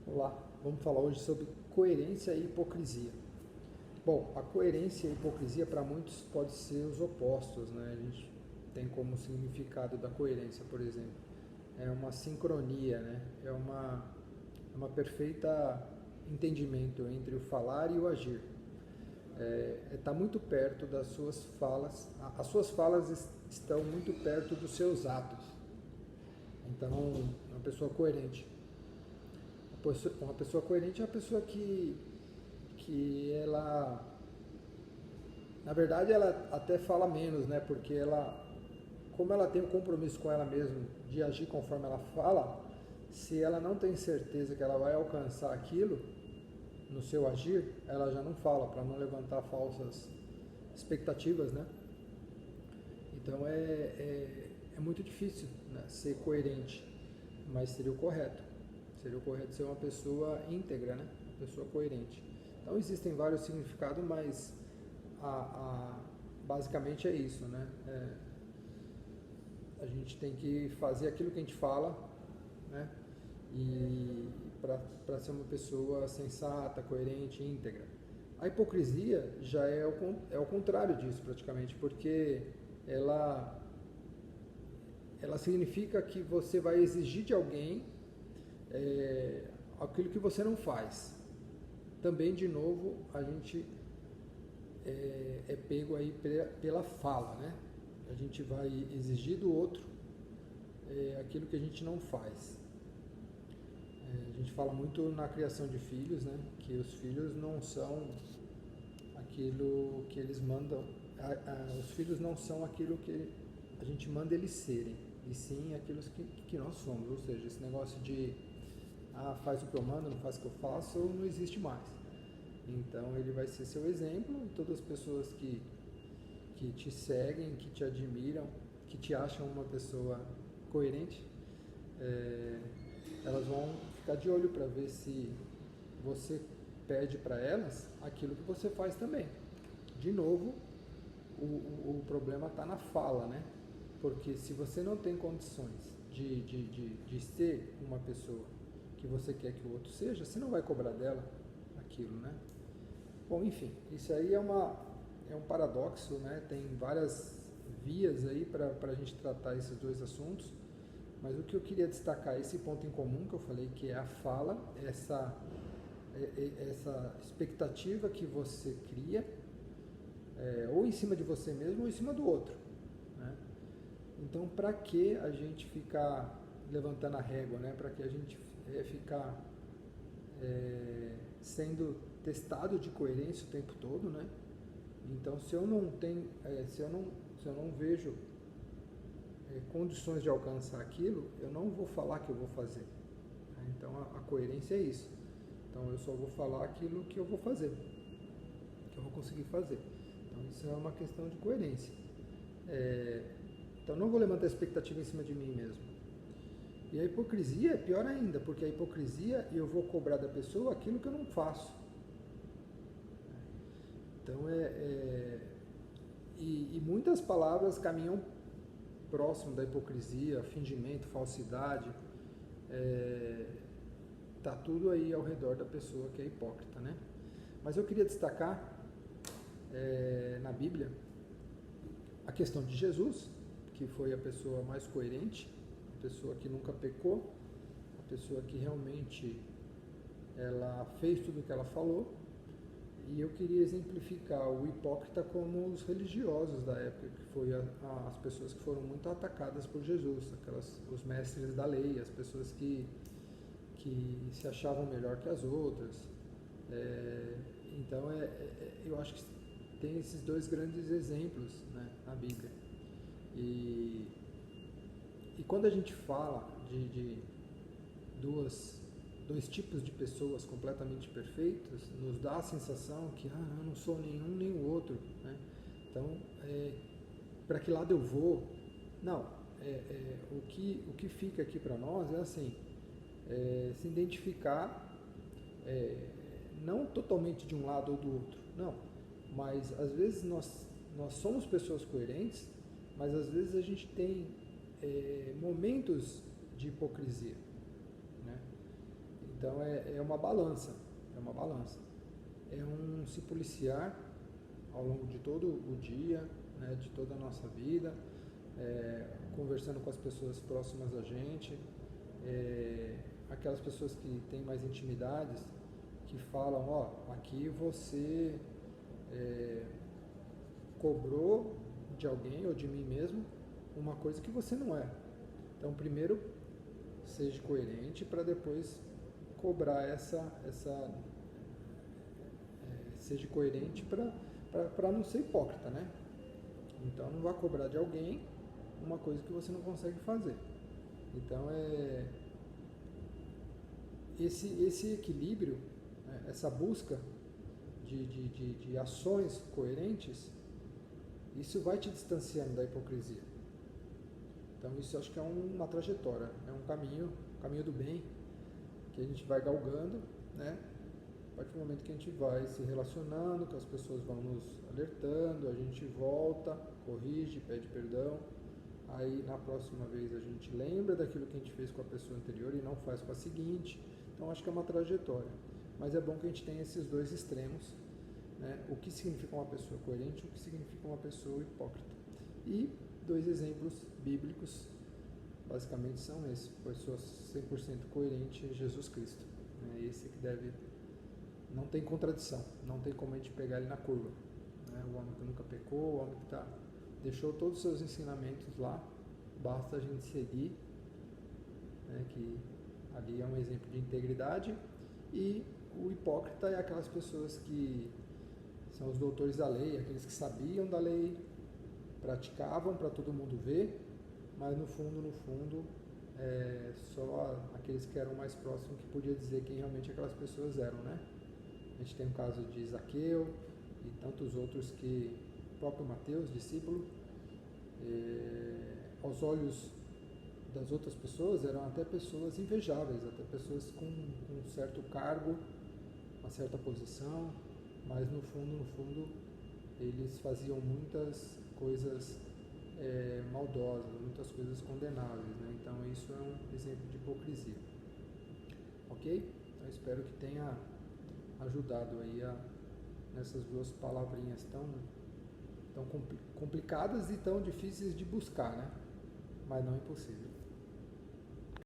Olá, vamos falar hoje sobre coerência e hipocrisia. Bom, a coerência e a hipocrisia para muitos pode ser os opostos, né? A gente tem como significado da coerência, por exemplo, é uma sincronia, né? É uma perfeita entendimento entre o falar e o agir. Está muito perto das suas falas, as suas falas estão muito perto dos seus atos. Então, é uma pessoa coerente. Uma pessoa coerente é uma pessoa que ela, na verdade, ela até fala menos, né? Porque como ela tem o compromisso com ela mesma de agir conforme ela fala, se ela não tem certeza que ela vai alcançar aquilo no seu agir, ela já não fala para não levantar falsas expectativas, né? Então é muito difícil, né, ser coerente, mas seria o correto. Seria o correto ser uma pessoa íntegra, né? Uma pessoa coerente. Então existem vários significados, mas basicamente é isso, né? A gente tem que fazer aquilo que a gente fala, né? E para ser uma pessoa sensata, coerente, íntegra. A hipocrisia já é o contrário disso praticamente, porque ela, ela significa que você vai exigir de alguém aquilo que você não faz. Também, de novo, a gente é pego aí pela fala, né? A gente vai exigir do outro aquilo que a gente não faz. A gente fala muito na criação de filhos, né? Que os filhos não são aquilo que eles mandam, os filhos não são aquilo que a gente manda eles serem, e sim aquilo que nós somos. Ou seja, esse negócio de faz o que eu mando, não faz o que eu faço, não existe mais. Então ele vai ser seu exemplo, e todas as pessoas que te seguem, que te admiram, que te acham uma pessoa coerente, elas vão ficar de olho para ver se você pede para elas aquilo que você faz também. De novo, o problema está na fala, né? Porque se você não tem condições de ser uma pessoa que você quer que o outro seja, você não vai cobrar dela aquilo, né? Bom, enfim, isso aí é um paradoxo, né? Tem várias vias aí para a gente tratar esses dois assuntos, mas o que eu queria destacar é esse ponto em comum que eu falei, que é a fala, essa expectativa que você cria, ou em cima de você mesmo ou em cima do outro, né? Então, para que a gente ficar levantando a régua, né? Para que a gente ficar sendo testado de coerência o tempo todo, né? Então, se eu não tenho, se eu não vejo condições de alcançar aquilo, eu não vou falar que eu vou fazer, né? Então, a coerência é isso. Então, eu só vou falar aquilo que eu vou fazer, que eu vou conseguir fazer. Então, isso é uma questão de coerência. Então, não vou levantar expectativa em cima de mim mesmo. E a hipocrisia é pior ainda, porque a hipocrisia eu vou cobrar da pessoa aquilo que eu não faço. Então, e muitas palavras caminham próximo da hipocrisia, fingimento, falsidade. Tá tudo aí ao redor da pessoa que é hipócrita, né? Mas eu queria destacar na Bíblia a questão de Jesus, que foi a pessoa mais coerente, a pessoa que nunca pecou, a pessoa que realmente ela fez tudo o que ela falou. E eu queria exemplificar o hipócrita como os religiosos da época, que foi as pessoas que foram muito atacadas por Jesus, os mestres da lei, as pessoas que se achavam melhor que as outras. Então, eu acho que tem esses dois grandes exemplos, né, na Bíblia. E quando a gente fala de dois tipos de pessoas completamente perfeitas, nos dá a sensação que eu não sou nenhum nem o outro, né? Então, para que lado eu vou? Não, o que fica aqui para nós é assim, se identificar, não totalmente de um lado ou do outro, não, mas às vezes nós somos pessoas coerentes, mas às vezes a gente tem momentos de hipocrisia, né? Então é uma balança, é uma balança. É um se policiar ao longo de todo o dia, né, de toda a nossa vida, conversando com as pessoas próximas a gente, aquelas pessoas que têm mais intimidades, que falam, ó, aqui você cobrou de alguém ou de mim mesmo uma coisa que você não é. Então, primeiro, seja coerente para depois cobrar seja coerente para não ser hipócrita, né? Então, não vá cobrar de alguém uma coisa que você não consegue fazer. Então, esse equilíbrio, né, essa busca de ações coerentes, isso vai te distanciando da hipocrisia. Então isso acho que é uma trajetória, é um caminho do bem, que a gente vai galgando, né? A partir do momento que a gente vai se relacionando, que as pessoas vão nos alertando, a gente volta, corrige, pede perdão, aí na próxima vez a gente lembra daquilo que a gente fez com a pessoa anterior e não faz com a seguinte. Então acho que é uma trajetória, mas é bom que a gente tenha esses dois extremos, né? O que significa uma pessoa coerente e o que significa uma pessoa hipócrita. E dois exemplos bíblicos basicamente são esses: pessoa 100% coerente, Jesus Cristo, né? Esse que deve, não tem contradição, não tem como a gente pegar ele na curva, né? O homem que nunca pecou, o homem que deixou todos os seus ensinamentos lá, basta a gente seguir, né? Que ali é um exemplo de integridade. E o hipócrita é aquelas pessoas que são os doutores da lei, aqueles que sabiam da lei, praticavam para todo mundo ver, mas no fundo, só aqueles que eram mais próximos que podiam dizer quem realmente aquelas pessoas eram, né? A gente tem o caso de Zaqueu e tantos outros que, o próprio Mateus, discípulo, aos olhos das outras pessoas, eram até pessoas invejáveis, até pessoas com um certo cargo, uma certa posição, mas no fundo, eles faziam muitas coisas maldosas, muitas coisas condenáveis, né? Então isso é um exemplo de hipocrisia. Ok? Então espero que tenha ajudado aí nessas duas palavrinhas tão complicadas e tão difíceis de buscar, né? Mas não impossível.